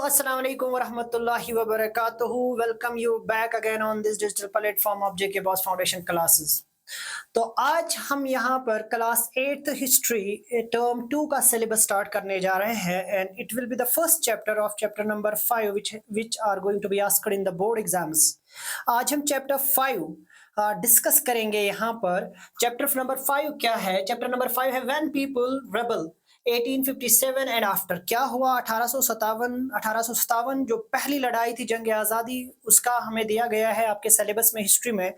Assalamu alaikum wa rahmatullahi wa barakatuhu. Welcome you back again on this digital platform of JK Boss Foundation classes. तो आज हम यहाँ पर class 8th history term 2 का syllabus start करने जा रहे हैं and it will be the first chapter of chapter number 5 which are going to be asked in the board exams. आज हम चैप्टर 5 डिस्कस करेंगे यहाँ पर। चैप्टर नंबर 5 क्या है? चैप्टर नंबर 5 है when people rebel 1857 and after. क्या हुआ 1857 जो पहली लड़ाई थी जंग आज़ादी, उसका हमें दिया गया है आपके सिलेबस में हिस्ट्री में।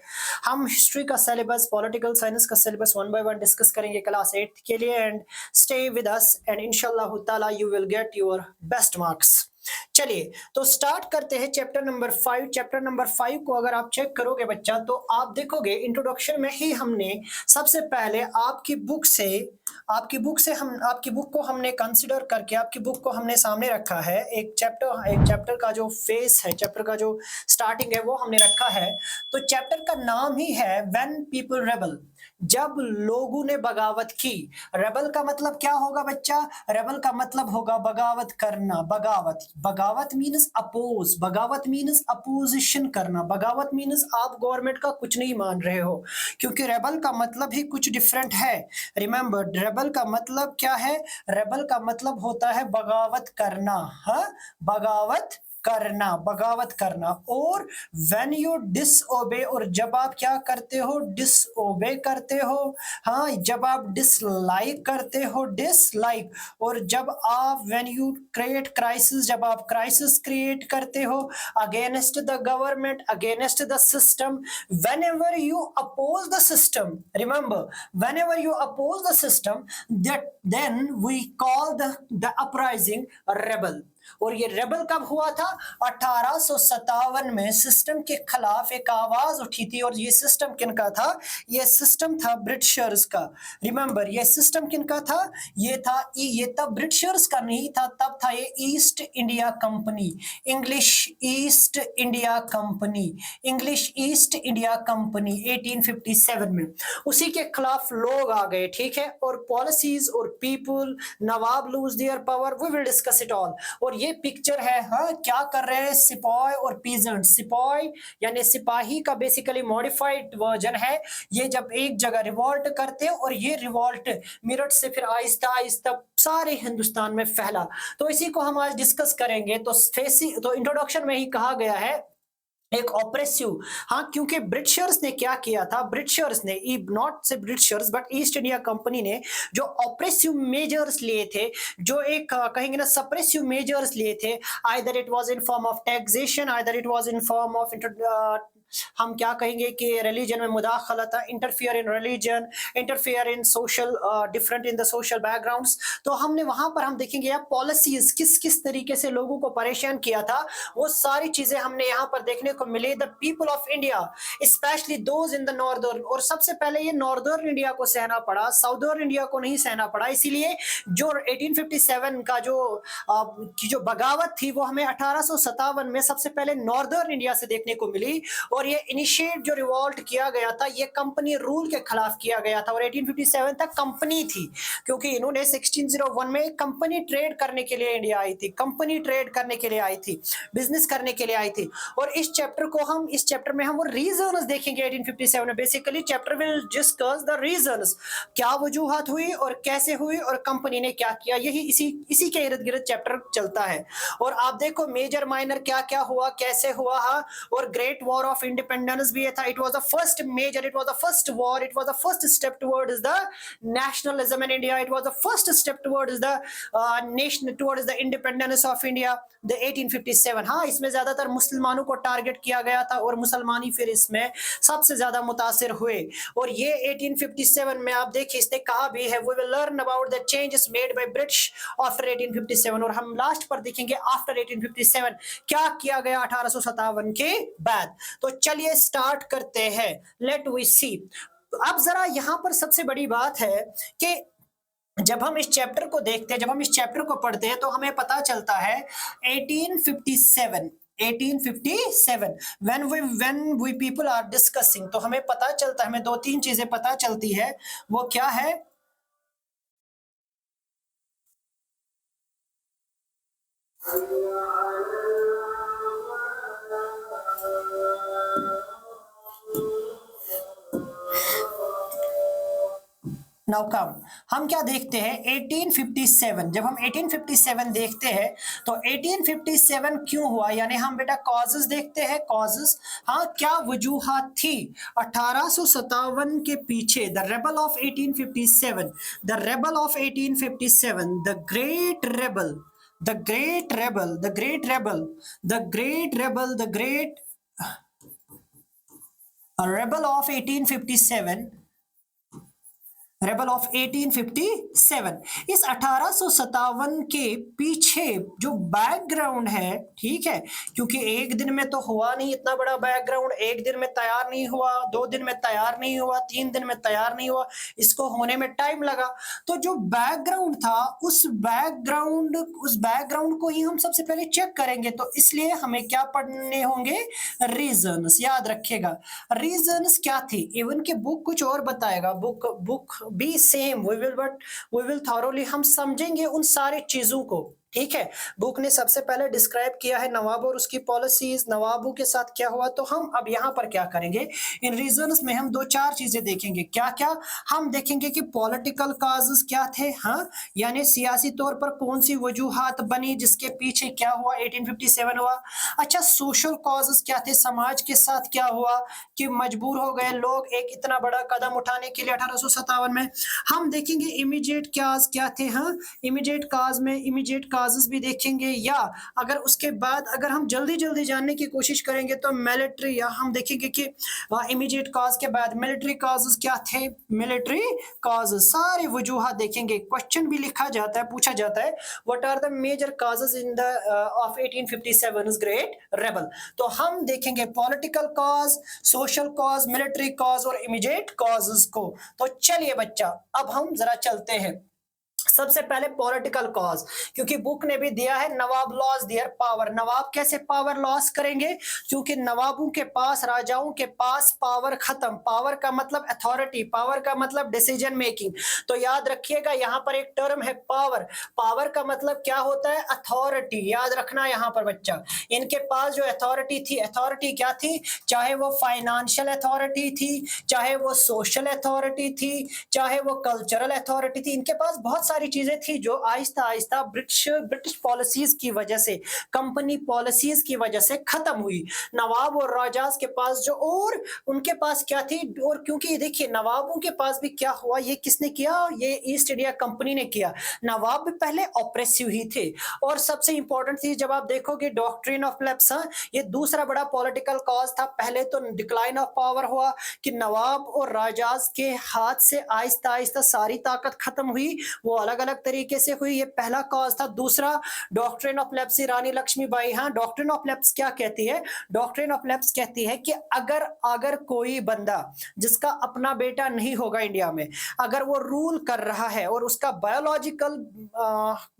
हम हिस्ट्री का सिलेबस, पॉलिटिकल साइंस का सिलेबस 1 by 1 डिस्कस करेंगे क्लास 8 के लिए and stay with us and इंशाल्लाह ताला you will get your best marks. चलिए तो स्टार्ट करते हैं चैप्टर नंबर 5। चैप्टर नंबर 5 को अगर आप चेक करोगे बच्चा तो आप देखोगे इंट्रोडक्शन में ही हमने सबसे पहले आपकी बुक को हमने कंसीडर करके आपकी बुक को हमने सामने रखा है। एक चैप्टर का जो फेस है, चैप्टर का जो स्टार्टिंग है वो हमने रखा है। तो चैप्टर का नाम ही है व्हेन पीपल रेबल, जब लोगों ने बगावत की। रेबल का मतलब क्या होगा बच्चा? रेबल का मतलब होगा बगावत करना। बगावत मीन्स अपोज, बगावत मीन्स अपोजिशन करना, बगावत मीन्स आप गवर्नमेंट का कुछ नहीं मान रहे हो, क्योंकि रेबल का मतलब ही कुछ डिफरेंट है। रिमेंबर, रेबल का मतलब क्या है? रेबल का मतलब होता है बगावत करना। हाँ, बगावत करना। और व्हेन यू डिसओबे, और जब आप क्या करते हो? डिसओबे करते हो। हाँ, जब आप डिसलाइक करते हो, डिसलाइक। और जब आप व्हेन यू क्रिएट क्राइसिस, जब आप क्राइसिस क्रिएट करते हो against the government, against the system. Whenever you oppose the system, remember, whenever you oppose the system, then we call the uprising rebel। और ये रेबल कब हुआ था? 1857 में सिस्टम के खिलाफ एक आवाज उठी थी। और ये सिस्टम किनका था? ये सिस्टम था ब्रिटिशर्स का। रिमेंबर, ये सिस्टम किनका था? ये तब ब्रिटिशर्स का नहीं था, तब था ये east India company, English east India company, 1857 में। उसी के खिलाफ लोग आ गए, ठीक है। और पॉलिसीज और people, nawab lose their power, we will discuss it all. और ये पिक्चर है, हाँ, क्या कर रहे हैं सिपाही और पीजेंट। सिपाही यानी सिपाही का बेसिकली मॉडिफाइड वर्जन है। ये जब एक जगह रिवॉल्ट करते हैं और ये रिवॉल्ट मेरठ से फिर आहिस्ता आहिस्ता सारे हिंदुस्तान में फैला। तो इसी को हम आज डिस्कस करेंगे। तो इंट्रोडक्शन में ही कहा गया है एक ऑपरेसिव। हाँ, क्योंकि ब्रिटिशर्स ने क्या किया था? ब्रिटिशर्स ने, नॉट से Britishers but east India company ने जो ऑपरेसिव मेजर्स लिए थे, जो एक कहेंगे ना सप्रेसिव मेजर्स लिए थे, either it was in form of taxation, either it was in form of हम क्या कहेंगे कि रिलीजन में मुदाखलत, interfere in religion, interfere in social, different in the social backgrounds. तो हमने वहां पर हम देखेंगे यार पॉलिसीज किस तरीके से लोगों को परेशान किया था, वो सारी चीजें हमने यहाँ पर देखने को मिले। The people of India specially those in the northern, और सबसे पहले ये नॉर्दर्न इंडिया को सहना पड़ा, साउदर्न इंडिया को नहीं सहना पड़ा। इसीलिए जो 1857 का जो बगावत थी वो हमें 1857 में सबसे पहले नॉर्दर्न इंडिया से देखने को मिली। और ये इनिशिएट जो रिवॉल्ट किया गया था ये कंपनी रूल के खिलाफ किया गया था। और 1857 तक कंपनी थी, क्योंकि इन्होंने 1601 में कंपनी ट्रेड करने के लिए इंडिया आई थी, कंपनी ट्रेड करने के लिए आई थी, बिजनेस करने के लिए आई थी। और इस चैप्टर में हम वो रीजंस देखेंगे 1857 में। Basically chapter will discuss the reasons, क्या वजूहत हुई और कैसे हुई और कंपनी ने क्या किया। यही इसी के इर्द गिर्द चैप्टर चलता है। और आप देखो मेजर माइनर क्या क्या हुआ, कैसे हुआ। हाँ, और ग्रेट वॉर ऑफ इंडिपेंडेंस भी था। It was the first major, it was the first war, it was the first step towards the nationalism in India, it was the first step towards the nation, towards the independence of India, the 1857। हाँ, इसमें ज्यादातर मुसलमानों को target किया गया था और मुसलमान ही फिर इसमें सबसे ज्यादा मुतासिर हुए। और ये 1857 में आप देखिए इसने कहा भी है, we will learn about the changes made by British after 1857। और हम लास्ट पर देखेंगे आफ्टर 1857 क्या किया गया 1857 के बाद। तो चलिए स्टार्ट करते हैं, लेट वी सी। अब जरा यहां पर सबसे बड़ी बात है कि जब हम इस चैप्टर को देखते हैं, जब हम इस चैप्टर को पढ़ते हैं तो हमें पता चलता है 1857 when we people are discussing, तो हमें पता चलता है, हमें 2-3 चीजें पता चलती है। वो क्या है? नाउ कम हम क्या देखते हैं 1857। जब हम 1857 देखते हैं तो 1857 क्यों हुआ, यानी हम बेटा कॉजेस देखते हैं, कॉजेस। हाँ, क्या वजूहात थी 1857 के पीछे? The rebel of 1857, the rebel of 1857, the great rebel, the great rebel, the great rebel, the great rebel, the great rebel of 1857, rebel of 1857। इस 1857 के पीछे जो बैकग्राउंड है, ठीक है, क्योंकि एक दिन में तो हुआ नहीं इतना बड़ा बैकग्राउंड, एक दिन में तैयार नहीं हुआ, 2 दिन में तैयार नहीं हुआ, 3 दिन में तैयार नहीं हुआ, इसको होने में टाइम लगा। तो जो बैकग्राउंड था उस बैकग्राउंड को ही हम सबसे पहले चेक करेंगे। तो इसलिए हमें क्या पढ़ने होंगे? रीजंस। याद रखिएगा रीजंस क्या थी। इवन के बुक कुछ और बताएगा, book be same, we will thoroughly हम समझेंगे उन सारे चीजों को, ठीक है। बुक ने सबसे पहले डिस्क्राइब किया है नवाब और उसकी पॉलिसीज, नवाबों के साथ क्या हुआ। तो हम अब यहाँ पर क्या करेंगे, इन रीजंस में हम 2-4 चीजें देखेंगे। क्या क्या हम देखेंगे कि पॉलिटिकल काजेस क्या थे, हाँ, यानी सियासी तौर पर कौन सी वजूहात बनी जिसके पीछे क्या हुआ, 1857 हुआ। अच्छा, सोशल कॉजेस क्या थे, समाज के साथ क्या हुआ कि मजबूर हो गए लोग एक इतना बड़ा कदम उठाने के लिए 1857 में। हम देखेंगे इमीडिएट काज क्या थे, हाँ, इमीडिएट काज में इमीडिएट काजेस भी देखेंगे, या अगर उसके बाद अगर हम जल्दी जल्दी जानने की कोशिश करेंगे तो मिलिट्री, या हम देखेंगे कि इमीडिएट काज के बाद मिलिट्री काजेस क्या थे, मिलिट्री काजेस, सारे वजूहात देखेंगे। क्वेश्चन भी लिखा जाता है, पूछा जाता है, what are the major causes in the of 1857 great rebel. तो हम देखेंगे political cause, social cause, military cause और इमीडिएट कॉजेस को। तो चलिए बच्चा, अब हम जरा चलते हैं। सबसे पहले पॉलिटिकल कॉज, क्योंकि बुक ने भी दिया है नवाब लॉस देयर पावर। नवाब कैसे पावर लॉस करेंगे? क्योंकि नवाबों के पास, राजाओं के पास पावर खत्म। पावर का मतलब अथॉरिटी, पावर का मतलब डिसीजन मेकिंग। तो याद रखिएगा यहाँ पर एक टर्म है पावर। पावर का मतलब क्या होता है? अथॉरिटी। याद रखना यहाँ पर बच्चा, इनके पास जो अथॉरिटी थी, अथॉरिटी क्या थी? चाहे वो फाइनेंशियल अथॉरिटी थी, चाहे वो सोशल अथॉरिटी थी, चाहे वो कल्चरल अथॉरिटी थी, इनके पास बहुत सारी चीजें थी जो आहिस्ता आहिस्ता ब्रिटिश पॉलिसीज की वजह से, कंपनी पॉलिसीज की वजह से खत्म हुई। नवाब और राजाज के पास जो, और उनके पास क्या थी, और क्योंकि देखिए नवाबों के पास भी क्या हुआ, ये किसने किया? ये ईस्ट इंडिया कंपनी ने किया। नवाब भी पहले ऑप्रेसिव ही थे। और सबसे इंपॉर्टेंट चीज जब आप देखोगे डॉक्ट्रिन ऑफ लेप्स, ये दूसरा बड़ा पॉलिटिकल कॉज था। पहले तो डिक्लाइन ऑफ पावर हुआ कि नवाब और राजाज के हाथ से आहिस्ता आहिस्ता सारी ताकत खत्म हुई, वो अलग अलग तरीके से हुई। ये पहला कॉज था। दूसरा डॉक्ट्रिन ऑफ लेप्स, रानी लक्ष्मीबाई। हाँ, डॉक्ट्रिन ऑफ लेप्स क्या कहती है? डॉक्ट्रिन ऑफ लेप्स कहती है कि अगर कोई बंदा जिसका अपना बेटा नहीं होगा इंडिया में, अगर वो रूल कर रहा है और उसका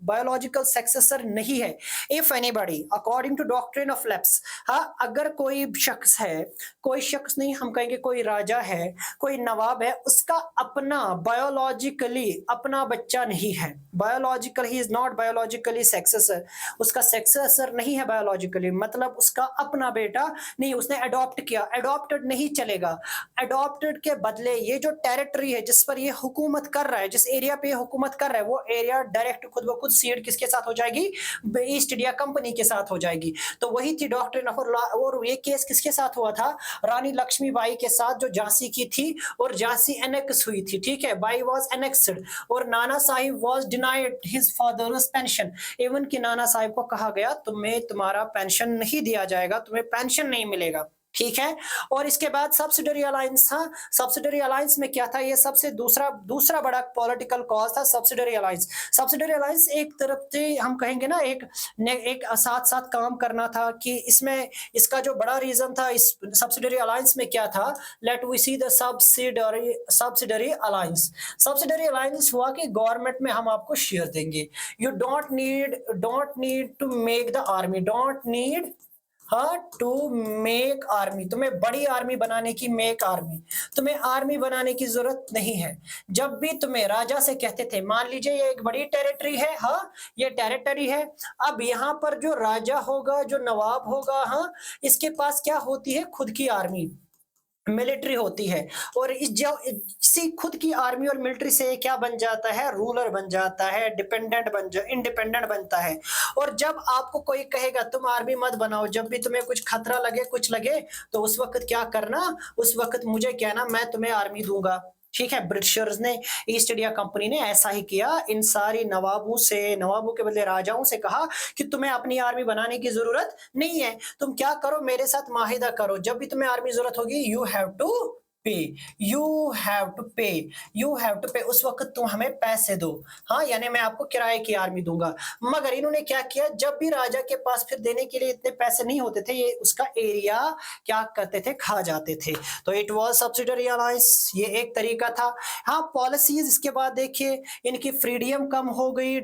बायोलॉजिकल सक्सेसर नहीं है, if anybody according to doctrine of lapse, हाँ, अगर कोई शख्स है, कोई शख्स नहीं, हम कहेंगे कोई राजा है, कोई नवाब है, उसका अपना बायोलॉजिकली अपना बच्चा नहीं है, biological he is not biologically successor, उसका सक्सेसर नहीं है बायोलॉजिकली, मतलब उसका अपना बेटा नहीं, उसने अडॉप्ट किया। अडॉप्टेड नहीं चलेगा। अडॉप्टेड के बदले ये जो टेरिटरी है जिस पर ये हुकूमत कर रहा है, जिस एरिया पे हुकूमत कर रहा है, वो एरिया डायरेक्ट खुद ब खुद सीड किसके साथ हो जाएगी? ईस्ट इंडिया कंपनी के साथ हो जाएगी। तो वही थी डॉक्ट्रिन ऑफ, और ये केस किसके साथ हुआ था? रानी लक्ष्मीबाई के साथ, जो झांसी की थी, और झांसी एनेक्स हुई थी, ठीक है, बाई वाज एनेक्स्ड, और Nana Sahib was denied his father's pension. Even कि नाना साहिब को कहा गया तुम्हें तुम्हारा पेंशन नहीं दिया जाएगा, तुम्हें पेंशन नहीं मिलेगा, ठीक है। और इसके बाद सब्सिडरी अलायंस था। सब्सिडरी अलायंस में क्या था? ये सबसे दूसरा बड़ा पॉलिटिकल कॉज था, सब्सिडरी अलायंस। सब्सिडरी अलायंस एक तरफ से हम कहेंगे ना, एक साथ साथ काम करना था कि इसमें, इसका जो बड़ा रीजन था इस सब्सिडरी अलायंस में क्या था? Let we see the subsidiary alliance. Subsidiary alliance हुआ कि गवर्नमेंट में हम आपको शेयर देंगे, you don't need to make the army, don't need हाँ, टू मेक आर्मी, तुम्हें बड़ी आर्मी बनाने की, मेक आर्मी, तुम्हें आर्मी बनाने की जरूरत नहीं है। जब भी तुम्हें राजा से कहते थे, मान लीजिए ये एक बड़ी टेरिटरी है, हाँ, ये टेरिटरी है। अब यहाँ पर जो राजा होगा, जो नवाब होगा, हाँ, इसके पास क्या होती है? खुद की आर्मी, मिलिट्री होती है। और इस जो इसी खुद की आर्मी और मिलिट्री से क्या बन जाता है? रूलर बन जाता है, इंडिपेंडेंट बनता है। और जब आपको कोई कहेगा तुम आर्मी मत बनाओ, जब भी तुम्हें कुछ खतरा लगे, कुछ लगे, तो उस वक्त क्या करना? उस वक्त मुझे कहना, मैं तुम्हें आर्मी दूंगा। ठीक है, ब्रिटिशर्स ने, ईस्ट इंडिया कंपनी ने ऐसा ही किया। इन सारी नवाबों के बदले राजाओं से कहा कि तुम्हें अपनी आर्मी बनाने की जरूरत नहीं है। तुम क्या करो, मेरे साथ माहिदा करो, जब भी तुम्हें आर्मी जरूरत होगी, यू हैव टू पे, यू हैव टू पे, उस वक्त तुम हमें पैसे दो। हाँ, यानी मैं आपको किराए की आर्मी दूंगा। मगर इन्होंने क्या किया, जब भी राजा के पास फिर देने के लिए इतने पैसे नहीं होते थे, ये उसका एरिया क्या करते थे? खा जाते थे। तो इट वॉज सब्सिडरी अलायंस, ये एक तरीका था। हाँ, पॉलिसीज इसके बाद देखिए, इनकी फ्रीडम कम हो गई,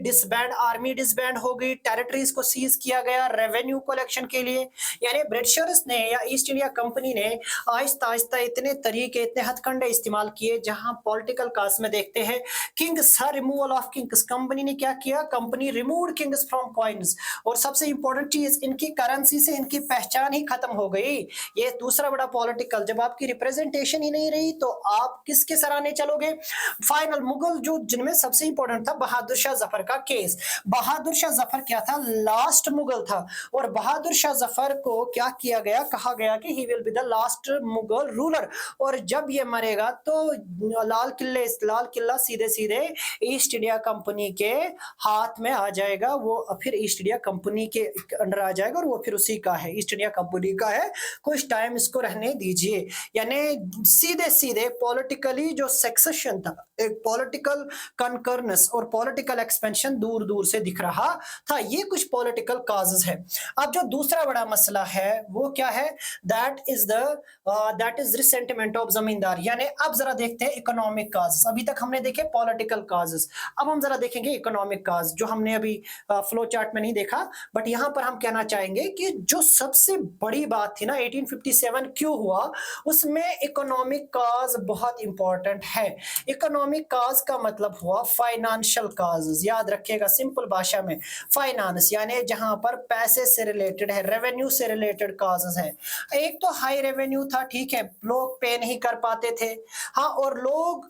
आर्मी डिसबैंड हो गई, टेरिटरीज को सीज किया गया रेवेन्यू कलेक्शन के लिए। यानी ब्रिटिशर्स ने या ईस्ट इंडिया कंपनी ने आहिस्ता आहिस्ता इतने हथकंडे इस्तेमाल किए। जहां पॉलिटिकल कास्ट में देखते हैं, Kings, removal of Kings, company ने क्या किया? Company removed Kings from coins. और सबसे इंपॉर्टेंट चीज, इनकी करेंसी से इनकी पहचान ही खत्म हो गई। ये दूसरा बड़ा पॉलिटिकल, जब आपकी रिप्रेजेंटेशन ही नहीं रही, तो आप किसके सराहने चलोगे? फाइनल मुगल, जो जिनमें सबसे इंपॉर्टेंट था बहादुर शाह जफर का केस। बहादुर शाह जफर क्या था? लास्ट मुगल था। और बहादुर शाह जफर को क्या किया गया? कहा गया कि he will be the last Mughal ruler. और जब ये मरेगा तो लाल किला सीधे सीधे ईस्ट इंडिया कंपनी के हाथ में आ जाएगा। वो फिर ईस्ट इंडिया कंपनी के अंडर आ जाएगा, और वो फिर उसी का है, ईस्ट इंडिया कंपनी का है। कुछ टाइम इसको रहने दीजिए। यानी सीधे सीधे पॉलिटिकली जो सक्सेशन था, एक पॉलिटिकल कनकर्नेंस और पॉलिटिकल एक्सपेंशन दूर दूर से दिख रहा था। ये कुछ पॉलिटिकल काजेस है। अब जो दूसरा बड़ा मसला है वो क्या है? दैट इज रिसेंटमेंट ऑफ जमींदार। यानी अब जरा देखते हैं इकोनॉमिक काजेस। अभी तक हमने देखे पॉलिटिकल काजेस, अब हम जरा देखेंगे इकोनॉमिक काज, जो हमने अभी फ्लो चार्ट में नहीं देखा। बट यहां पर हम कहना चाहेंगे कि जो सबसे बड़ी बात थी ना, 1857 क्यों हुआ, उसमें इकोनॉमिक काज बहुत इंपॉर्टेंट है। इकोनॉमिक काज का मतलब हुआ फाइनेंशियल काजेस। याद रखिएगा, सिंपल भाषा में फाइनेंस, यानी जहां पर पैसे से रिलेटेड है, रेवेन्यू से रिलेटेड काजेस है। एक तो हाई रेवेन्यू था, ठीक है, लोग पे नहीं कर पाते थे। हाँ, और लोग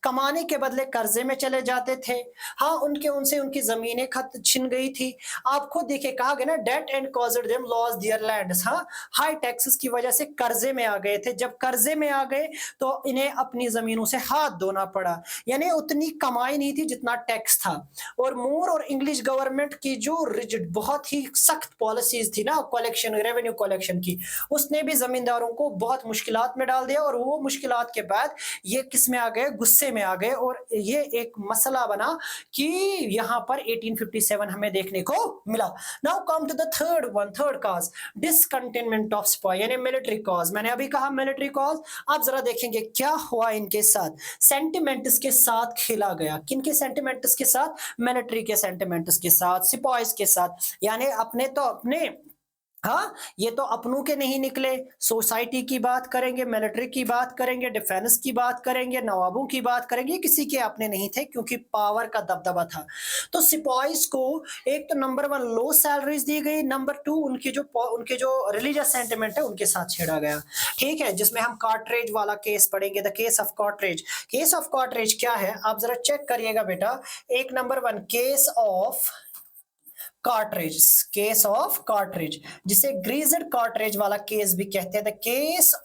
कमाने के बदले कर्जे में चले जाते थे। हाँ, उनसे उनकी जमीनें छिन गई थी। आप खुद देखिए, कहा गया ना, debt and caused them loss their lands. हाँ, हाई टैक्सेस की वजह से कर्जे में आ गए थे। जब कर्जे में आ गए तो इन्हें अपनी जमीनों से हाथ धोना पड़ा। यानी उतनी कमाई नहीं थी जितना टैक्स था। और मोर और इंग्लिश गवर्नमेंट की जो रिजिड, बहुत ही सख्त पॉलिसीज थी ना कलेक्शन, रेवेन्यू कलेक्शन की, उसने भी जमींदारों को बहुत मुश्किलात में डाल दिया। और वो मुश्किलात के बाद ये किस में आ गए? गुस्से में आ गए। और ये एक मसला बना कि यहां पर 1857 हमें देखने को मिला। Now come to the third cause, discontentment of sepoy, यानी मिलिट्री कॉज। मैंने अभी कहा मिलिट्री कॉज। आप जरा देखेंगे क्या हुआ इनके साथ। सेंटिमेंट्स के साथ खेला गया। किनके सेंटिमेंट्स के साथ? मिलिट्री के सेंटिमेंट्स के साथ, सिपाहीज के साथ। यानी अपने तो अपने, हाँ, ये तो अपनों के नहीं निकले। सोसाइटी की बात करेंगे, मिलिट्री की बात करेंगे, डिफेंस की बात करेंगे, नवाबों की बात करेंगे, किसी के अपने नहीं थे, क्योंकि पावर का दबदबा था। तो सिपाहीज को एक तो नंबर 1 लो सैलरीज दी गई, नंबर 2 उनके जो रिलीजियस सेंटिमेंट है उनके साथ छेड़ा गया। ठीक है, जिसमें हम कार्टरेज वाला केस पढ़ेंगे, the case of cartridge. Case of cartridge क्या है? आप जरा चेक करिएगा बेटा। एक नंबर 1 केस ऑफ कार्टरेज, जिसे ग्रीज्ड कार्टरेज वाला केस भी कहते हैं। The case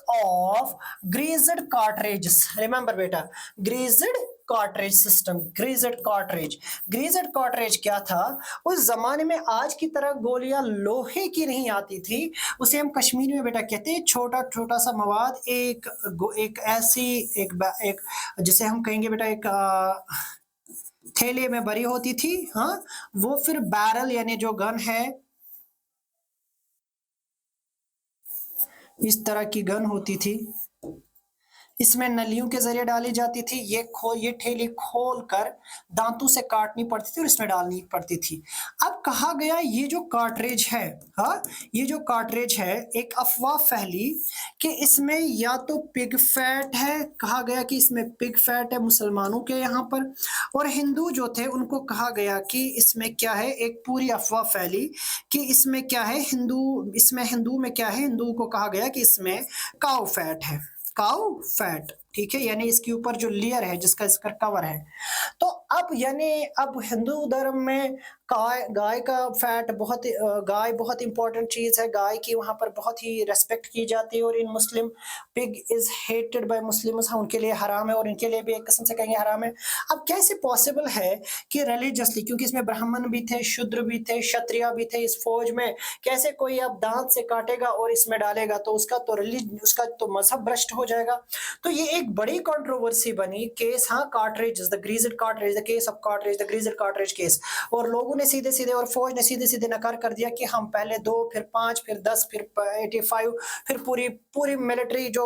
of greased cartridge. Remember बेटा, greased cartridge system, greased cartridge क्या था? उस जमाने में आज की तरह गोलियां लोहे की नहीं आती थी। उसे हम कश्मीरी में बेटा कहते हैं छोटा छोटा सा मवाद, एक ऐसी एक जिसे हम कहेंगे बेटा एक थैले में भरी होती थी। हाँ, वो फिर बैरल यानी जो गन है, इस तरह की गन होती थी। इसमें नलियों के जरिए डाली जाती थी। ये ठेली खोल कर दांतों से काटनी पड़ती थी और इसमें डालनी पड़ती थी। अब कहा गया ये जो कार्ट्रिज है, हाँ, ये जो कार्ट्रिज है, एक अफवाह फैली कि इसमें या तो पिग फैट है, कहा गया कि इसमें पिग फैट है मुसलमानों के यहाँ पर, और हिंदू जो थे उनको कहा गया कि इसमें क्या है, एक पूरी अफवाह फैली कि इसमें क्या है, हिंदू में क्या है, हिंदुओं को कहा गया कि इसमें काऊ फैट है, काऊ फैट, ठीक है, यानी इसके ऊपर जो लेयर है जिसका इसका कवर है। तो अब हिंदू धर्म में गाय का फैट गाय बहुत इंपॉर्टेंट चीज है, गाय की वहां पर बहुत ही रेस्पेक्ट की जाती है, और in Muslim pig is hated by Muslims, हाँ, उनके लिए हराम है और इनके लिए भी एक किस्म से कहेंगे हराम है। अब कैसे पॉसिबल है कि रिलीजियसली, क्योंकि इसमें ब्राह्मण भी थे, शूद्र भी थे, क्षत्रिय भी थे इस फौज में, कैसे कोई अब दांत से काटेगा और इसमें डालेगा, तो उसका तो मजहब भ्रष्ट हो जाएगा। तो ये एक बड़ी कंट्रोवर्सी बनी केस, हाँ, cartridge the greased cartridge, the case of cartridge, the greased cartridge case, और लोगों ने सीधे सीधे, और फौज ने सीधे सीधे नकार कर दिया कि हम पहले 2, फिर 5, फिर 10, फिर 85, फिर पूरी पूरी मिलिट्री जो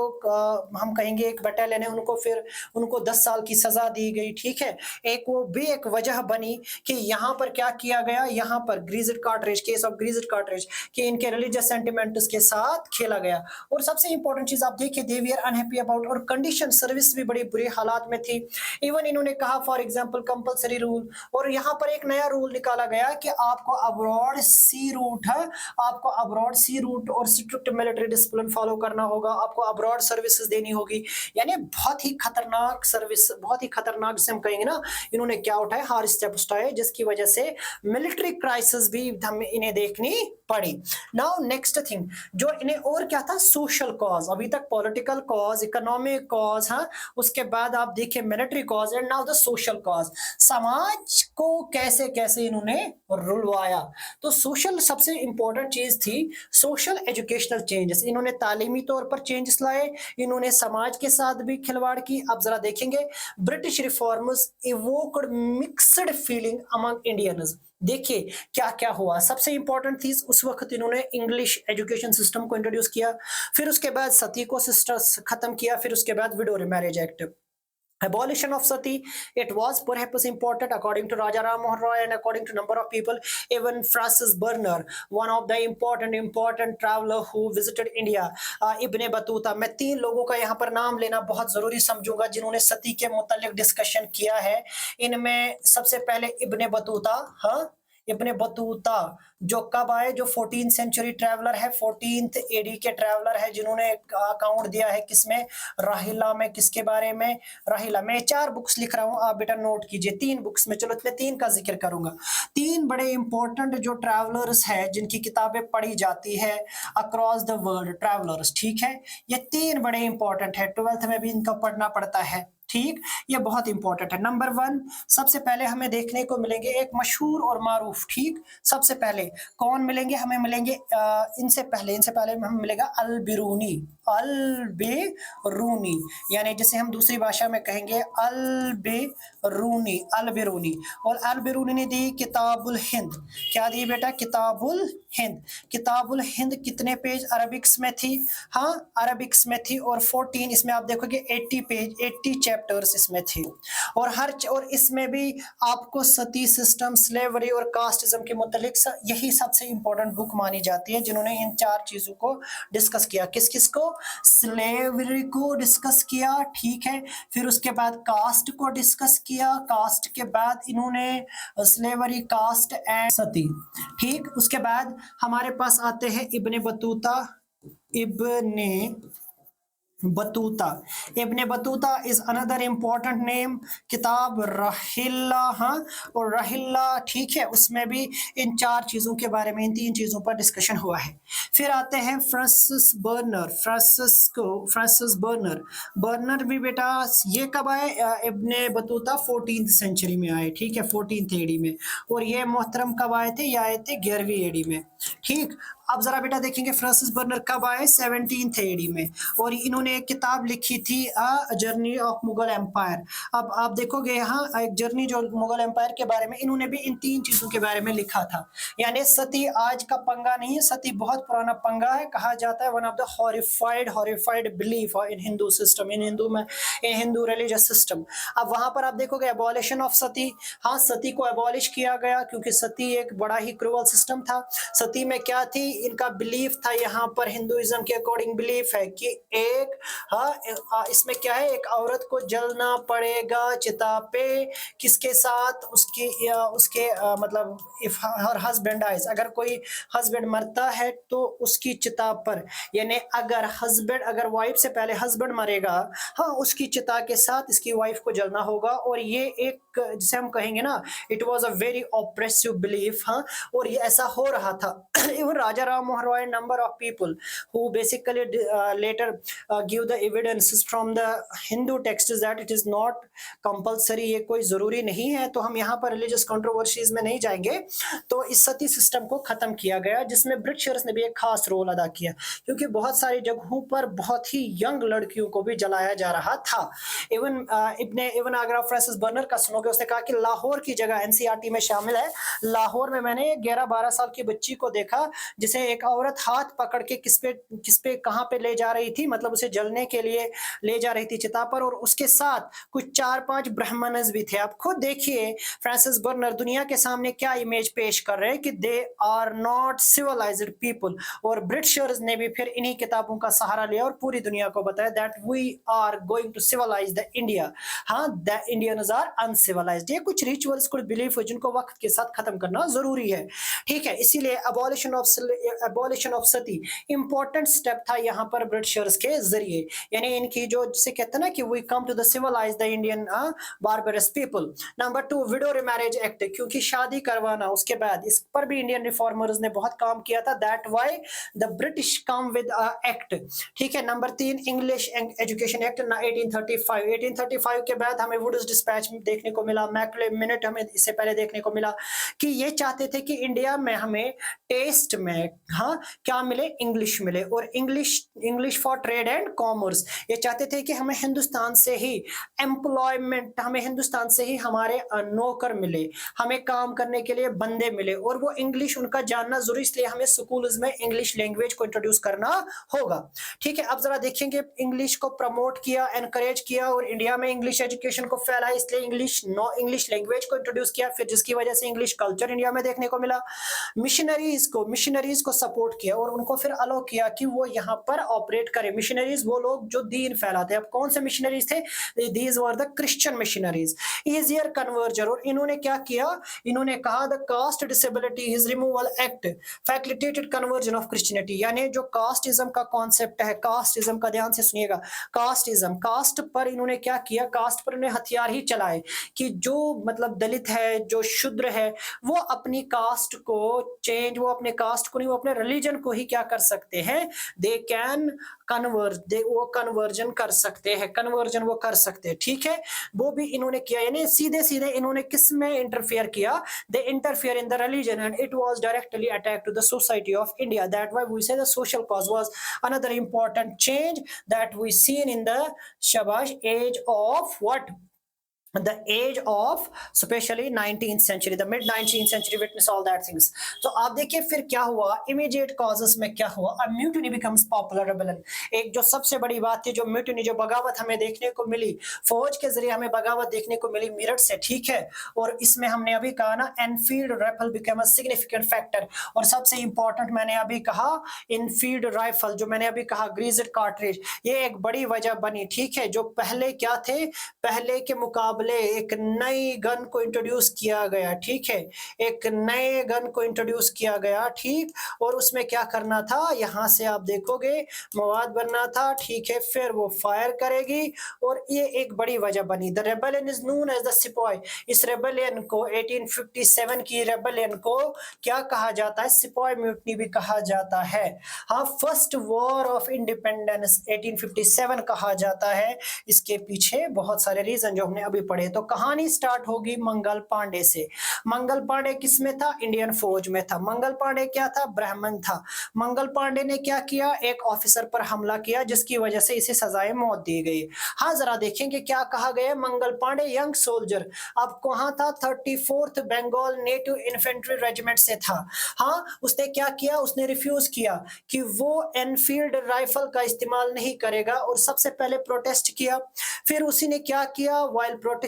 हम कहेंगे एक बटालियन है, उनको 10 साल की सजा दी गई, ठीक है। वो भी एक वजह बनी कि यहाँ पर क्या किया गया, यहाँ पर ग्रीज्ड कार्ट्रिज, केस ऑफ ग्रीज्ड कार्ट्रिज, कि इनके रिलीजियस सेंटिमेंट्स के साथ खेला गया। और सबसे इंपॉर्टेंट चीज आप देखिए, दे वी आर अनहैप्पी अबाउट, और कंडीशन सर्विस भी बड़ी बुरी हालात में थी। इवन इन्होंने कहा फॉर एग्जांपल कंपलसरी रूल, और यहाँ पर एक नया रूल निकाला गया कि आपको अब्रॉड सी रूट है, आपको अब्रॉड सी रूट और स्ट्रिक्ट मिलिट्री डिसिप्लिन फॉलो करना होगा, आपको अब्रॉड सर्विसेज देनी होगी। यानी बहुत ही खतरनाक सर्विस, बहुत ही खतरनाक जिसे हम कहेंगे ना, इन्होंने क्या उठाए, हार्ड स्टेप्स उठाए, जिसकी वजह से मिलिट्री क्राइसिस भी हमें इन्हें देखनी पड़ी। नाउ नेक्स्ट थिंग जो इन्हें, और क्या था, सोशल कॉज, अभी तक पॉलिटिकल कॉज, इकोनॉमिक कॉज, हाँ, उसके बाद आप देखिए military cause, and now the social cause, समाज को कैसे कैसे इन्होंने रुलवाया। तो सोशल सबसे इंपॉर्टेंट चीज थी, सोशल एजुकेशनल चेंजेस, इन्होंने तालीमी तौर पर चेंजेस लाए, इन्होंने समाज के साथ भी खिलवाड़ की। अब जरा देखेंगे, British reformers evoked mixed feeling among Indians. देखिए क्या क्या हुआ। सबसे इंपॉर्टेंट थी उस वक्त इन्होंने इंग्लिश एजुकेशन सिस्टम को इंट्रोड्यूस किया, फिर उसके बाद सती को खत्म किया, फिर उसके बाद window marriage act, abolition of sati, it was perhaps important according to Raja Ram Mohan Roy and according to number of people. Even Francis Burner, one of the important traveler who visited India, Ibn Battuta, मैं 3 लोगों का यहाँ पर नाम लेना बहुत जरूरी समझूंगा जिन्होंने सती के मुतालिक डिस्कशन किया है। इनमें सबसे पहले इब्ने बतूता, हाँ, इब्ने बतूता जो कब आए, जो 14th सेंचुरी ट्रैवलर है, 14th एडी के ट्रैवलर है, जिन्होंने अकाउंट दिया है किसमें, राहिला में। किसके बारे में, राहिला में। 4 बुक्स लिख रहा हूं, आप बेटा नोट कीजिए, 3 बुक्स में, चलो मैं 3 का जिक्र करूंगा। 3 बड़े इंपॉर्टेंट जो ट्रैवलर्स है जिनकी किताबें पढ़ी जाती है अक्रॉस द वर्ल्ड, ट्रैवलर्स, ठीक है। ये 3 बड़े इंपॉर्टेंट है, 12th में भी इनका पढ़ना पड़ता है, ठीक, ये बहुत इंपॉर्टेंट है। नंबर 1 सबसे पहले हमें देखने को मिलेंगे एक मशहूर और मारूफ, ठीक, सबसे पहले कौन मिलेंगे, हमें मिलेंगे इनसे पहले हमें मिलेगा अल बिरूनी, अल बिरूनी, यानी जिसे हम दूसरी भाषा में कहेंगे अल बिरूनी, अल बिरूनी। और अल बिरूनी ने दी किताबुल हिंद, क्या दी बेटा, किताबुल हिंद। किताबुल हिंद कितने पेज अरबिक्स में थी, हाँ, अरबिक्स में थी, और 14 इसमें आप देखोगे 80 पेज, 80 चैप्टर्स इसमें थे। और इसमें भी आपको सती सिस्टम, स्लेवरी और कास्टिज्म के मुतालिक यही सबसे इंपॉर्टेंट बुक मानी जाती है, जिन्होंने इन 4 चीजों को डिस्कस किया। किस किस को, स्लेवरी को डिस्कस किया, ठीक है, फिर उसके बाद कास्ट को डिस्कस किया, कास्ट के बाद इन्होंने स्लेवरी, कास्ट एंड सती, ठीक। उसके बाद हमारे पास आते हैं Ibn Battuta, Ibn Battuta, Ibn Battuta is another important name. किताब रहिला, हाँ, और रहिला, ठीक है, उसमें भी इन 4 चीजों के बारे में, इन 3 चीजों पर डिस्कशन हुआ है। फिर आते हैं फ्रांसिस बर्नर, बर्नर भी बेटा ये कब आए, इब्ने बतूता 14th सेंचुरी में आए, ठीक है, 14th एडी में, और ये मोहतरम कब आए थे, ये आए थे 11वीं एडी में, ठीक। अब जरा बेटा देखेंगे फ्रांसिस बर्नर कब आए, 17th एडी में, और इन्होंने ने एक किताब लिखी थी a journey of Mughal empire. अब आप देखोगे यहाँ एक जर्नी जो मुगल एम्पायर के बारे में, इन्होंने भी इन 3 चीज़ों के बारे में लिखा था। यानी सती आज का पंगा नहीं है, सती बहुत पुराना पंगा है। कहा जाता है one of the horrified belief in Hindu system, in Hindu religious system. अब वहाँ पर आप देखोगे एबॉलिशन ऑफ सती, हाँ सती को एबॉलिश किया गया क्योंकि सती एक बड़ा ही क्रूअल सिस्टम था। सती में क्या थी, इनका बिलीफ था यहाँ पर हिंदुइज्म के अकॉर्डिंग बिलीफ है कि एक इसमें क्या है, एक औरत को जलना पड़ेगा चिता पे, किसके साथ, उसके मतलब इफ हर हस्बैंड डाइज, अगर कोई हस्बैंड मरता है तो उसकी चिता पर, यानी अगर वाइफ से पहले हस्बैंड मरेगा, हाँ उसकी चिता के साथ इसकी वाइफ को जलना होगा। और ये एक जिसे हम कहेंगे ना, it was a very oppressive belief, हाँ, और ये ऐसा हो रहा था। Even Raja Ram Mohan Roy number of people who basically later give the evidences from the Hindu texts that it is not compulsory, ये कोई जरूरी नहीं है। तो हम यहाँ पर रिलीजियस कंट्रोवर्सीज में नहीं जाएंगे। तो इस सती सिस्टम को खत्म किया गया, जिसमें ब्रिटिशर्स ने भी एक खास रोल अदा किया, क्योंकि बहुत सारी जगहों पर बहुत ही यंग लड़कियों को भी जलाया जा रहा था। इवन अगर आप फ्रांसिस बर्नर का सुनोगे, उसने कहा कि लाहौर की जगह एनसीईआरटी में शामिल है। लाहौर में मैंने 11-12 साल की बच्ची को देखा जिसे एक औरत हाथ पकड़ के किस पे कहां पे ले जा रही थी, मतलब उसे जलने के लिए ले जा रही थी चिता पर, और उसके साथ कुछ 4-5 ब्राह्मणस भी थे। आप खुद देखिए फ्रांसिस बर्नर दुनिया के सामने क्या इमेज पेश कर रहे हैं कि they are not civilized people. और ब्रिटिशर्स ने भी फिर इन्हीं किताबों का सहारा लिया और पूरी दुनिया को बताया that we are going to civilize the India, हाँ द इंडियंस आर अनसिविलाइज्ड। ये कुछ रिचुअल्स, कुछ बिलीफ है जिनको वक्त के साथ खत्म करना जरूरी है, ठीक है। इसीलिए abolition of Sati important step था यहाँ पर ब्रिटिशर्स के जरिए, यानी इनकी जो जिसे कहते हैं ना कि we come to the civilize the Indian barbarous people. Number 2 widow remarriage act, क्योंकि शादी करवाना, उसके बाद इस पर भी इंडियन रिफॉर्मर्स ने बहुत काम किया था। That why the British come with act, ठीक है। नंबर 3 इंग्लिश एजुकेशन एक्ट 1835 के बाद हमें वुड्स डिस्पैच देखने को मिला, मैकले मिनट हमें इससे पहले देखने को मिला कि ये चाहते थे कि इंडिया में हमें टेस्ट में, हाँ क्या मिले, इंग्लिश मिले, और English for trade and commerce. ये चाहते थे कि हमें हिंदुस्तान से ही एम्प्लॉयमेंट, हमें हिंदुस्तान से ही हमारे नौकर मिले, हमें काम करने के लिए बंदे मिले, और वो इंग्लिश उनका जानना जरूरी, इसलिए हमें स्कूल्स में इंग्लिश लैंग्वेज को इंट्रोड्यूस करना होगा, ठीक है। अब जरा देखेंगे, इंग्लिश को प्रमोट किया, एनकरेज किया, और इंडिया में इंग्लिश एजुकेशन को फैला, इसलिए इंग्लिश लैंग्वेज को इंट्रोड्यूस किया, फिर जिसकी वजह से इंग्लिश कल्चर इंडिया में देखने को मिला। मिशनरीज को सपोर्ट किया और उनको फिर अलो किया कि वो यहाँ पर ऑपरेट करें। मिशनरीज वो लोग जो दीन फैलाते हैं। अब कौन से मिशनरीज थे? These were the Christian missionaries. Easier conversion, और इन्होंने क्या किया, इन्होंने कहा the caste disability is removal act facilitated conversion of Christianity, यानी जो कास्टिज्म का कॉन्सेप्ट है, कास्टिज्म का ध्यान से सुनिएगा, कास्टिज्म, कास्ट पर इन्होंने क्या किया, कास्ट पर इन्होंने हथियार ही चलाए कि जो मतलब दलित है, जो शूद्र है, वो अपनी कास्ट को चेंज, वो अपने कास्ट को नहीं, वो अपने रिलीजन को ही क्या कर सकते हैं, दे कैन कन्वर्ज, वो कन्वर्जन कर सकते हैं, कन्वर्जन वो कर सकते हैं, ठीक है। वो भी इन्होंने किया, यानी सीधे सीधे इन्होंने किस में इंटरफेयर किया, they interfere in the religion and it was directly attack to the society of India. That why we say the social cause was another important change that we seen in the शाबाश age of what, the age of especially 19th century, the mid 19th century witness all that things। तो आप देखिए फिर क्या हुआ, immediate causes में क्या हुआ, a mutiny becomes popular rebellion। एक जो सबसे बड़ी बात थी, जो म्यूटिनी, जो बगावत हमें देखने को मिली, फौज के जरिए हमें बगावत देखने को मिली मेरठ से, ठीक है। और इसमें हमने अभी कहा ना, Enfield rifle become a significant factor, और सबसे इंपॉर्टेंट मैंने अभी कहा इनफील्ड राइफल, जो मैंने अभी कहा ग्रीज्ड कार्ट्रिज, ये एक बड़ी वजह बनी, ठीक है। जो पहले क्या थे, पहले के मुकाबले एक नई गन को इंट्रोड्यूस किया गया, ठीक है, एक नए गन को इंट्रोड्यूस किया गया, ठीक। और उसमें क्या करना था, यहां से आप देखोगे मवाद बनना था, ठीक है, फिर वो फायर करेगी, और ये एक बड़ी वजह बनी। The rebellion is known as the sepoy. इस रेबेलियन को 1857 की रेबेलियन को क्या कहा जाता है, सिपॉय म्यूटनी भी कहा जाता है। हाँ, फर्स्ट वॉर ऑफ इंडिपेंडेंस 1857 कहा जाता है। इसके पीछे बहुत सारे रीजन जो हमने अभी पड़े। तो कहानी स्टार्ट होगी मंगल पांडे से। मंगल पांडे किस में था? इंडियन फौज में था। मंगल पांडे क्या था? ब्राह्मण था। मंगल पांडे ने क्या किया? एक ऑफिसर पर हमला किया जिसकी वजह से इसे सजाए मौत दी गई। हाँ जरा देखेंगे क्या कहा गया। मंगल पांडे यंग सोल्जर, अब कहाँ था? 34th Bengal native infantry regiment से था। हाँ उसने क्या किया? उसने रिफ्यूज किया कि वो एनफील्ड राइफल का इस्तेमाल नहीं करेगा और सबसे पहले प्रोटेस्ट किया। फिर उसी ने क्या किया? While protest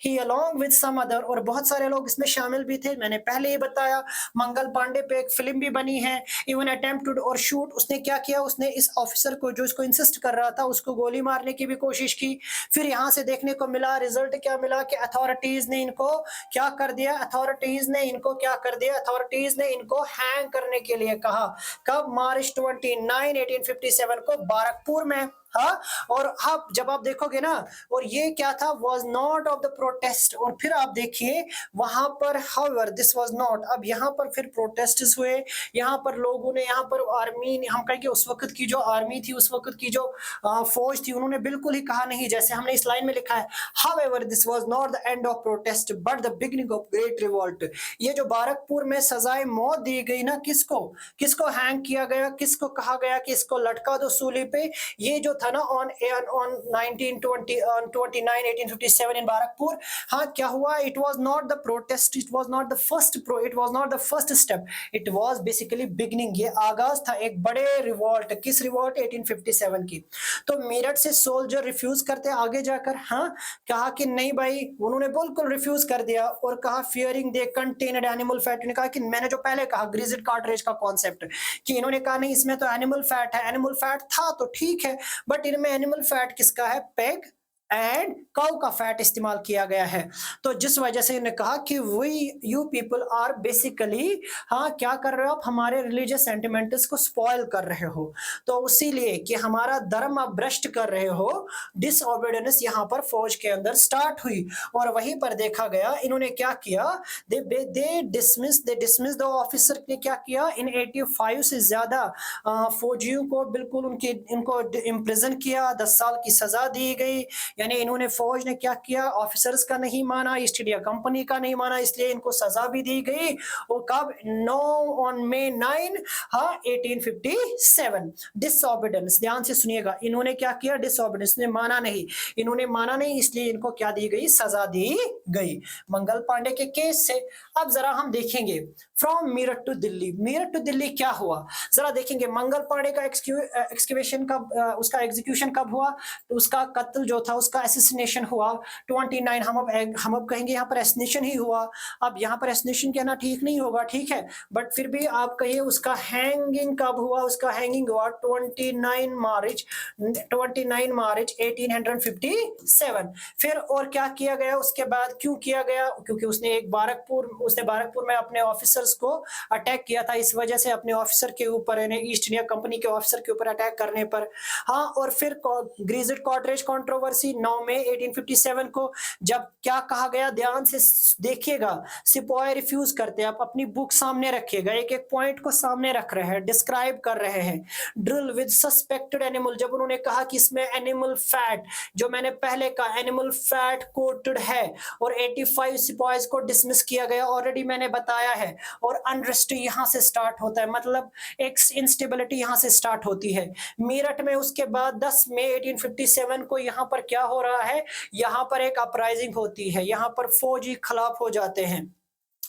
he along with some other, और बहुत सारे लोग इसमें शामिल भी थे। मैंने पहले ही बताया मंगल पांडे पे एक फिल्म भी बनी है, इवन अटेम्प्टेड और शूट। उसने क्या किया? उसने इस ऑफिसर को जो इसको इंसिस्ट कर रहा था उसको गोली मारने की भी कोशिश की। फिर यहाँ से देखने को मिला, रिजल्ट क्या मिला कि अथॉरिटीज ने इनको क्या कर दिया? अथॉरिटीज ने इनको क्या कर दिया? अथॉरिटीज ने इनको हैंग करने के लिए कहा। कब? मार्च 29 1857 को बारकपुर में। हाँ और अब जब आप देखोगे ना, और ये क्या था? Was not of the protest. और फिर आप देखिए वहां पर हाउएवर दिस वाज नॉट, अब यहाँ पर फिर प्रोटेस्ट हुए। यहाँ पर लोगों ने, यहाँ पर आर्मी, हम कहेंगे उस वक्त की जो आर्मी थी, उस वक्त की जो फौज थी, उन्होंने बिल्कुल ही कहा नहीं, जैसे हमने इस लाइन में लिखा है, however this was not the end of protest but the beginning of great revolt. ये जो बारकपुर में सजाए मौत दी गई ना, किसको किसको हैंग किया गया? किसको कहा गया कि इसको लटका दो सूली पे? ये जो था ना ऑन 29 1857 इन बारकपुर। हाँ क्या हुआ? It was not the protest, it was not the first it was not the first step, it was basically beginning. ये आगाज था एक बड़े रिवॉल्ट। किस रिवॉल्ट? 1857 की। तो मेरठ से सोल्जर रिफ्यूज करते आगे जाकर, हाँ कहा कि नहीं भाई, उन्होंने बिल्कुल रिफ्यूज कर दिया और कहा फियरिंग दे कंटेन्ड एनिमल फैट। ने कहा कि मैंने जो पहले कहा ग्रिजिड कार्ट्रेज का कॉन्सेप्ट, कि इन्होंने कहा नहीं इसमें तो एनिमल फैट है। एनिमल फैट था तो ठीक है, बट इनमें एनिमल फैट किसका है? पेग एंड काउ का फैट इस्तेमाल किया गया है। तो जिस वजह से इन्होंने कहा कि we you people are basically, हाँ क्या कर रहे हो आप? हमारे रिलीजियस सेंटिमेंट्स को स्पॉइल कर रहे हो। तो उसीलिए कि हमारा धर्म आप भ्रष्ट कर रहे हो, डिसओबीडियंस यहाँ पर फौज के अंदर स्टार्ट हुई। और वहीं पर देखा गया इन्होंने क्या किया? दे डिसमिस द ऑफिसर ने क्या किया? इन 85 से ज्यादा फौजियों को बिल्कुल इनको इम्प्रिजन किया, 10 साल की सजा दी गई। यानी इन्होंने, फौज ने क्या किया? ऑफिसर्स का नहीं माना, ईस्ट इंडिया कंपनी का नहीं माना, इसलिए इनको सजा भी दी गई। और कब? 9 ऑन May 9 हाँ 1857। डिसओबीडियंस, ध्यान से सुनिएगा, इन्होंने क्या किया? डिसओबीडियंस ने माना नहीं, इन्होंने माना नहीं, इसलिए इनको क्या दी गई? सजा दी गई मंगल पांडे के केस से। अब जरा हम देखेंगे from Meerut to Delhi. Meerut to Delhi क्या हुआ जरा देखेंगे। मंगल पांडे का एक्सक्यूशन कब, उसका एग्जीक्यूशन कब हुआ? तो उसका कत्ल जो था, उसका एसेसिनेशन हुआ 29, हम अब कहेंगे यहाँ पर एसेसिनेशन ही हुआ। अब यहाँ पर एसेसिनेशन कहना ठीक नहीं होगा, ठीक है, बट फिर भी आप कहिए उसका हैंगिंग कब हुआ? उसका हैंगिंग हुआ 29 मार्च 1857। फिर और क्या किया गया उसके बाद? क्यों किया गया? क्योंकि उसने बारकपुर में अपने ऑफिसर्स को अटैक किया था, इस वजह से अपने ऑफिसर के ऊपर, ईस्ट इंडिया कंपनी के ऑफिसर के ऊपर अटैक करने पर। हाँ और फिर ग्रिजिड कार्ट्रेज कंट्रोवर्सी 9 मई 1857 को, जब क्या कहा गया? ध्यान से देखिएगा, सिपाही रिफ्यूज करते हैं। आप अपनी बुक सामने रखिएगा, एक एक पॉइंट को सामने रख रहे हैं, डिस्क्राइब कर रहे हैं। ड्रिल विद सस्पेक्टेड एनिमल, जब उन्होंने कहा कि इसमें एनिमल फैट, जो मैंने पहले कहा एनिमल फैट कोटेड है, और 85 सिपाहीज को डिसमिस किया गया, ऑलरेडी मैंने बताया है। और अनरेस्ट यहां से स्टार्ट होता है, मतलब एक इंस्टेबिलिटी यहां से स्टार्ट होती है। मेरठ में उसके बाद 10 मई 1857 को यहाँ पर क्या हो रहा है? यहाँ पर एक अपराइजिंग होती है, यहाँ पर फौजी खिलाफ हो जाते हैं।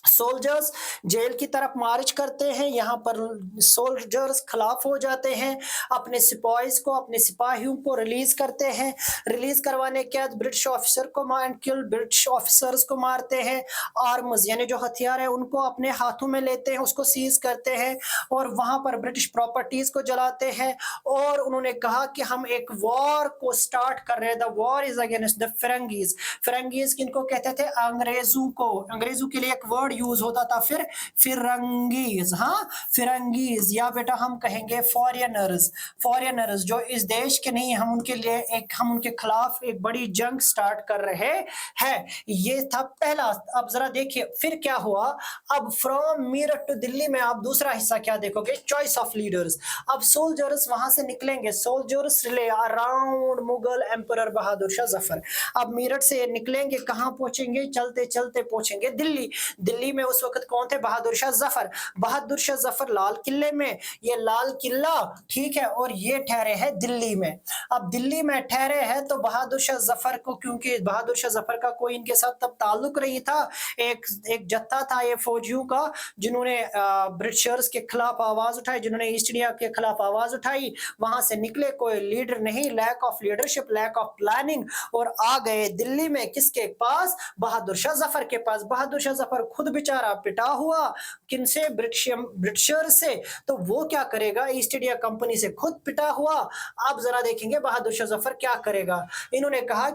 सोल्जर्स जेल की तरफ मार्च करते हैं, यहाँ पर सोल्जर्स खिलाफ हो जाते हैं, अपने सिपाहीज को, अपने सिपाहियों को रिलीज करते हैं। रिलीज करवाने के बाद ब्रिटिश ऑफिसर को ब्रिटिश ऑफिसर्स को मारते हैं। आर्म्स यानी जो हथियार है उनको अपने हाथों में लेते हैं, उसको सीज करते हैं, और वहां पर ब्रिटिश प्रॉपर्टीज को जलाते हैं। और उन्होंने कहा कि हम एक वॉर को स्टार्ट कर रहे हैं, the war is against the firangis. Firangis किनको कहते थे? अंग्रेजों को। अंग्रेजों के लिए एक वर्ड यूज होता था फिर फिरंगीज, हाँ फिरंगीज, या बेटा हम कहेंगे फॉरेनर्स, फॉरेनर्स जो इस देश के नहीं, हम उनके लिए एक, हम उनके खिलाफ एक बड़ी जंग स्टार्ट कर रहे हैं। ये था पहला। अब जरा देखिए फिर क्या हुआ। अब फ्रॉम मीरठ टू दिल्ली में आप दूसरा हिस्सा क्या देखोगे, चॉइस ऑफ लीडर्स। अब सोल्जर्स वहां से निकलेंगे, soldiers rally around Mughal emperor Bahadur Shah Zafar. अब मीरठ से निकलेंगे, कहां पहुंचेंगे, चलते चलते पहुंचेंगे दिल्ली। दिल्ली में उस वक्त कौन थे, बहादुर शाह जफर। बहादुर शाह जफर लाल किले में, ये लाल किला ठीक है, और ये ठहरे है दिल्ली में। अब दिल्ली में ठहरे हैं तो बहादुर शाह जफर को, क्योंकि बहादुर शाह जफर का कोई इनके साथ तब ताल्लुक नहीं था, एक जत्था था ये फौजियों का जिन्होंने ब्रिटिशर्स के खिलाफ आवाज उठाई, जिन्होंने ईस्ट इंडिया के खिलाफ आवाज उठाई, वहां से निकले, कोई लीडर नहीं, lack of leadership, lack of planning, और आ गए दिल्ली में किसके पास, बहादुर शाह जफर के पास। बहादुर शाह जफर खुद बेचारा पिटा हुआ, किनसे, ब्रिटिशर से, तो वो क्या करेगा, ईस्ट इंडिया कंपनी से खुद पिटा हुआ। आप जरा देखेंगे बहादुर शाह जफर क्या करेगा। इन्होंने कहा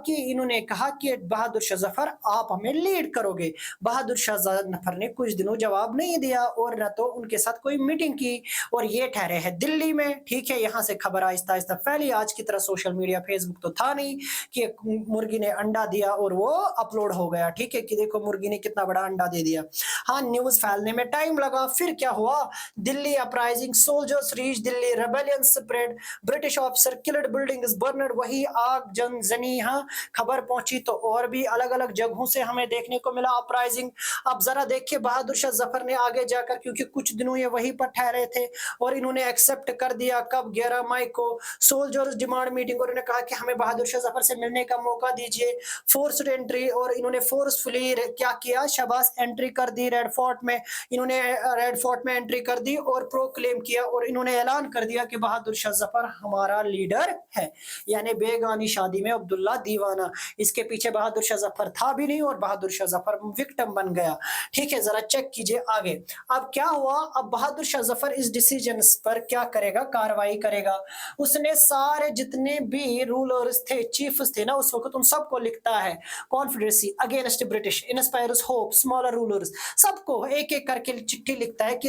कि बहादुर शाह जफर आप हमें लीड करोगे। बहादुर शाह जफर ने कुछ दिनों जवाब नहीं दिया और न तो उनके साथ कोई मीटिंग की, और ये ठहरे हैं दिल्ली में। ठीक है, यहाँ से खबर आहिस्ता आहिस्ता फैली। आज की तरह सोशल मीडिया फेसबुक तो था नहीं कि मुर्गी ने अंडा दिया और वो अपलोड हो गया। ठीक है, कि देखो मुर्गी ने कितना बड़ा अंडा दे दिया। हाँ, न्यूज फैलने में टाइम लगा। फिर क्या हुआ, Delhi uprising, soldiers reach Delhi, rebellion spread, British officer killed, building is burned. वही आग जनी, हाँ खबर पहुंची तो और भी अलग अलग जगहों से हमें देखने को मिला अपराइजिंग। अब जरा देखिए बहादुर शाह जफर ने आगे जाकर, क्योंकि कुछ दिनों ये वहीं पर ठहरे थे और इन्होंने एक्सेप्ट कर दिया, कब 11 मई को सोल्जर्स डिमांड मीटिंग, और इन्होंने कहा कि हमें बहादुर शाह जफर से मिलने का मौका दीजिए। फोर्स्ड एंट्री, और इन्होंने फोर्सफुली क्या किया, शाबाश, एंट्री कर दी रेड फोर्ट में। इन्होंने रेड फोर्ट में एंट्री कर दी और प्रोक्लेम किया, और इन्होंने ऐलान कर दिया कि बहादुर शाह जफर हमारा लीडर है। यानी बेगानी शादी में अब्दुल्ला दीवाना, इसके पीछे बहादुर शाह जफर था भी नहीं और बहादुर शाह जफर विक्टिम बन गया। ठीक है, जरा चेक कीजिए आगे। अब क्या हुआ, अब बहादुर शाह जफर इस डिसीजन पर क्या करेगा, कार्रवाई करेगा। उसने सारे जितने भी रूलर्स थे, चीफ्स थे ना उस वक्त, उन सबको लिखता है, confederacy against British, inspires hope, smaller rulers, सबको एक एक करके चिट्ठी लिखता है कि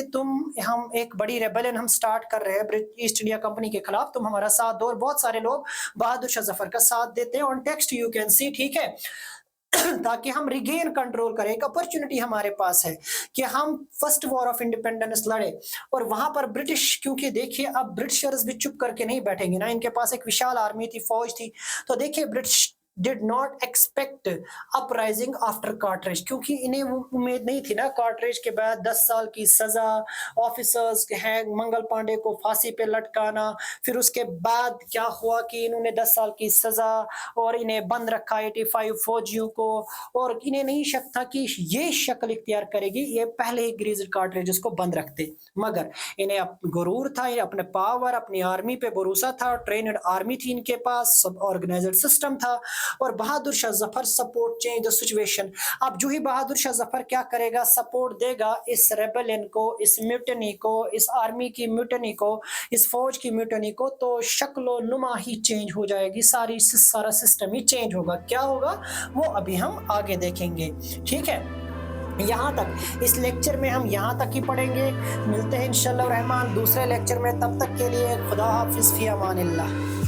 हम एक बड़ी रेबेलियन हम स्टार्ट कर रहे हैं ईस्ट इंडिया कंपनी के खिलाफ, तुम हमारा साथ दो। और बहुत सारे लोग बहादुर शाह जफर का साथ देते हैं। On text you can see, ठीक है, ताकि हम रिगेन कंट्रोल करें। एक अपॉर्चुनिटी हमारे पास है कि हम फर्स्ट वॉर ऑफ इंडिपेंडेंस लड़े, और वहां पर ब्रिटिश, क्योंकि देखिए अब ब्रिटिशर्स भी चुप करके नहीं बैठेंगे ना, इनके पास एक विशाल आर्मी थी, फौज थी। तो देखिए British did not expect uprising after cartridge, क्योंकि इन्हें वो उम्मीद नहीं थी ना, कार्टरेज के बाद 10 साल की सजा, ऑफिसर्स हैं मंगल पांडे को फांसी पे लटकाना, फिर उसके बाद क्या हुआ कि इन्होंने 10 साल की सजा और इन्हें बंद रखा 85 फौजियों को, और इन्हें नहीं शक था कि ये शक्ल इख्तियार करेगी, ये पहले ही ग्रीजर कार्टरेज उसको बंद रखते। मगर इन्हें गुरूर था, इन्हें अपने पावर, अपनी आर्मी पे भरोसा था, ट्रेनड आर्मी थी इनके पास, सब ऑर्गेनाइज्ड सिस्टम था, और Bahadur Shah Zafar support change the situation. अब जो ही बहादुर शाह जफर क्या करेगा, सपोर्ट देगा इस रेबेलियन को, इस म्यूटनी को, इस आर्मी की म्यूटनी को, इस फौज की म्यूटनी को, तो शक्लो नुमा ही चेंज हो जाएगी, सारा सिस्टम ही चेंज होगा। क्या होगा वो अभी हम आगे देखेंगे। ठीक है, यहाँ तक इस लेक्चर में हम यहाँ तक ही पढ़ेंगे। मिलते हैं इंशाअल्लाह रहमान दूसरे लेक्चर में, तब तक के लिए खुदा हाफिज़, फी अमानिल्लाह।